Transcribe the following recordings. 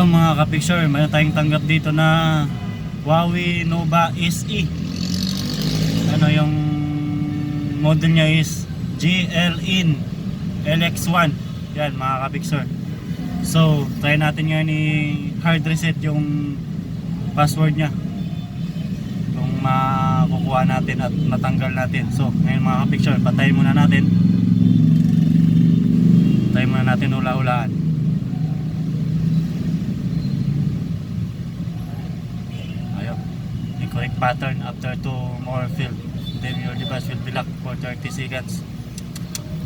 Ayun mga ka-picture, mayroon tayong tanggap dito na Huawei Nova SE. Ano yung model niya is GLIN LX1. Yan mga ka-picture. So try natin ngayon i-hard reset yung password niya, kung makukuha natin at matanggal natin. So ngayon mga ka-picture, patayin muna natin. Patayin muna natin hula-hulaan. Correct pattern after 2 more fill, then your device will be locked for 30 seconds.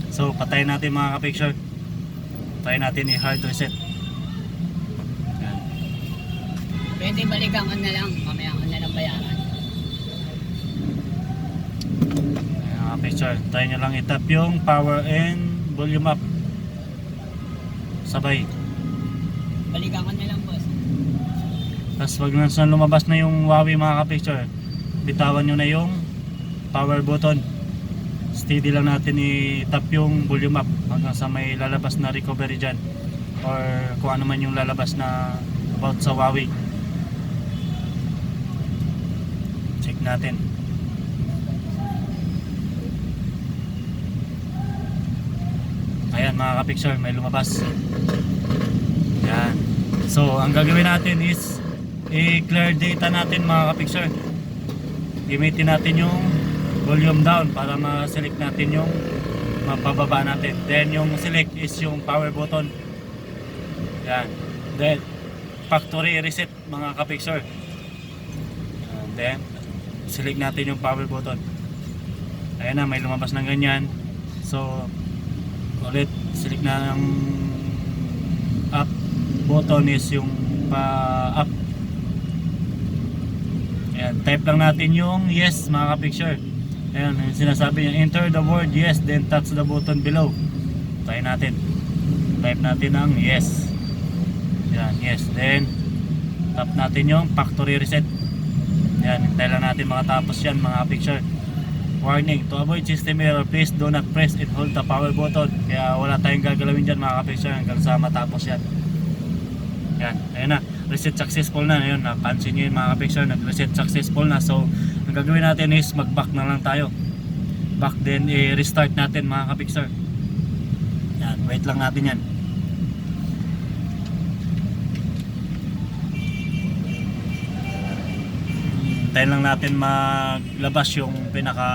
So patayin natin mga ka-picture, patayin natin i-hard reset. Yan. Pwede balikan ko na lang, mamaya ko na lang bayaran. Yan mga ka-picture, try nyo lang itap yung power and volume up sabay. Balikan ko na lang, boss. Tapos wag na saan lumabas na yung Huawei mga ka-picture, bitawan nyo na yung power button. Steady lang natin i-tap yung volume up hanggang sa may lalabas na recovery dyan, or kung ano man yung lalabas na about sa Huawei. Check natin. Ayan mga ka-picture, may lumabas. Yan. So ang gagawin natin is i-clear data natin mga ka-picture. Gamitin natin yung volume down para ma-select natin yung mapababa natin. Then yung select is yung power button. Yan. Then factory reset mga ka-picture. Then select natin yung power button. Ayan na, may lumabas ng ganyan. So ulit select na ng up button is yung pa-up. Ayan, type lang natin yung yes mga ka-picture. Ayan, yung sinasabi niya, enter the word yes, then touch the button below. Try natin. Type natin ang yes. Ayan, yes. Then tap natin yung factory reset. Ayan, hintay lang natin makatapos yan mga ka-picture. Warning, to avoid system error, please do not press and hold the power button. Kaya wala tayong gagalawin dyan mga ka-picture hanggang sa matapos yan. Ayan, ayan na, reset successful na. Ayun, napansin nyo yun mga ka-picture, nag-reset successful na. So ang gagawin natin is mag-back na lang tayo. Back, then i-restart natin mga ka-picture. Ayan, wait lang natin yan. Hintayin lang natin maglabas yung pinaka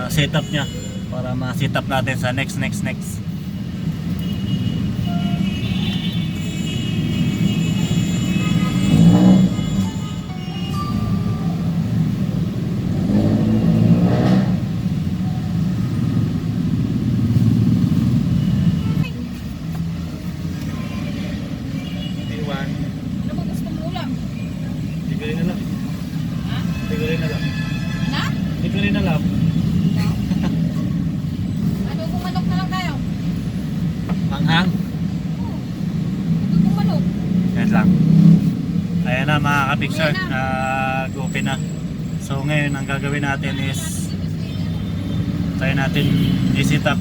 setup nya para ma-setup natin sa next. Lumabas ka mula. Tigari na lang. Ha? Tigari na lang. Na? Tigari na lang. No? Ano kung manok na lang tayo? Manghang. Ano kung manok? Yan lang. Ayan na mga ka-picture, Ayan nag-open na. So ngayon ang gagawin natin is try natin i-set up.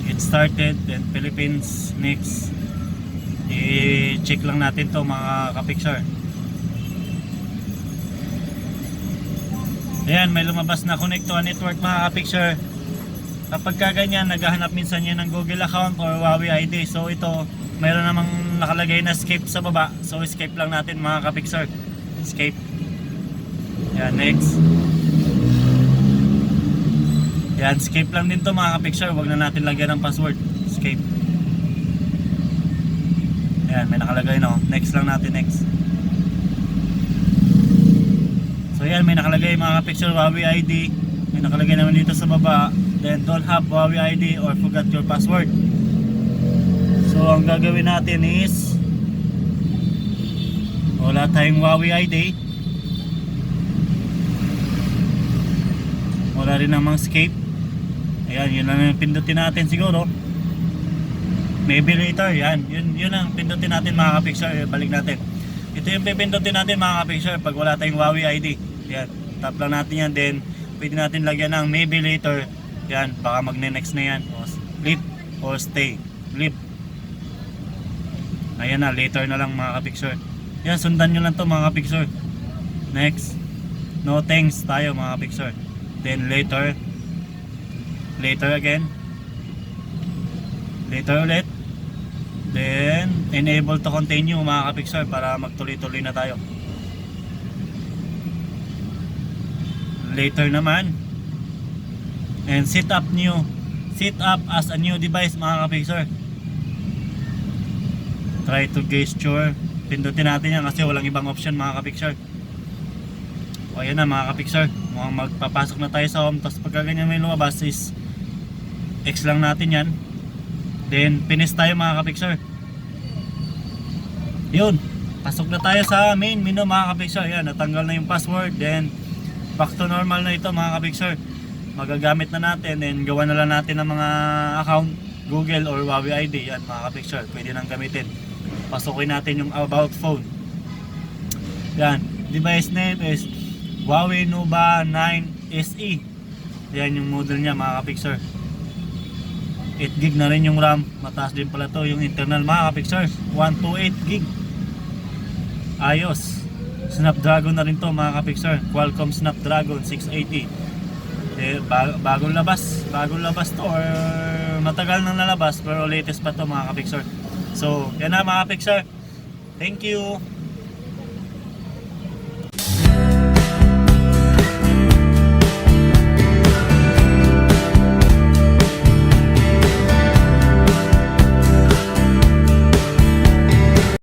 It started, then Philippines, next. I-check lang natin to mga ka-picture. Ayan, may lumabas na connect to a network mga ka-picture. Kapag kaganyan, naghahanap minsan yan ng Google account or Huawei ID. So ito, mayroon namang nakalagay na escape sa baba. So escape lang natin mga ka-picture. Escape. Ayan, next. Ayan, escape lang din to mga ka-picture. Huwag na natin lagyan ng password. Escape. Ayan, may nakalagay no. Next lang natin, next. So ayan, may nakalagay mga ka-picture Huawei ID. May nakalagay naman dito sa baba, then don't have Huawei ID or forgot your password. So ang gagawin natin is wala tayong Huawei ID, wala rin namang escape. Ayan, yun lang yung pindutin natin siguro. Maybe later, yan. Yun ang pindutin natin mga ka-picture. Balik natin. Ito yung pipindutin natin mga ka-picture pag wala tayong Huawei ID. Yan. Tap lang natin yan. Then, pwede natin lagyan ng maybe later. Yan. Baka magne-next na yan. O, leave or stay. Leave. Ayan na, later na lang mga kapicture. Yan, sundan nyo lang to mga kapicture. Next, no thanks tayo mga kapicture. Then later, later again, later ulit, then enable to continue mga kapicture para magtuloy-tuloy na tayo. Later naman, and set up as a new device mga kapicture. Try to gesture, pindutin natin yan kasi walang ibang option mga kapicture. O ayan na mga kapicture, mukhang magpapasok na tayo sa home. Tapos pagka ganyan may lumabas is X lang natin yan, then finish tayo mga kapicture. Yun, pasok na tayo sa main menu mga kapicture. Yan, natanggal na yung password, then back to normal na ito mga kapicture. Magagamit na natin, then gawa na lang natin ng mga account Google or Huawei ID. Yan mga kapicture, pwede nang gamitin. Pasukin natin yung about phone. Yan, device name is Huawei Nova 9 SE. Yan yung model niya mga kapicture. 8GB na rin yung RAM. Mataas din pala to yung internal mga kapicture, 128GB. Ayos. Snapdragon na rin to mga kapicture, Qualcomm Snapdragon 680. Bagong labas to, or matagal nang nalabas pero latest pa to mga kapicture. So yan na mga kapicture, thank you.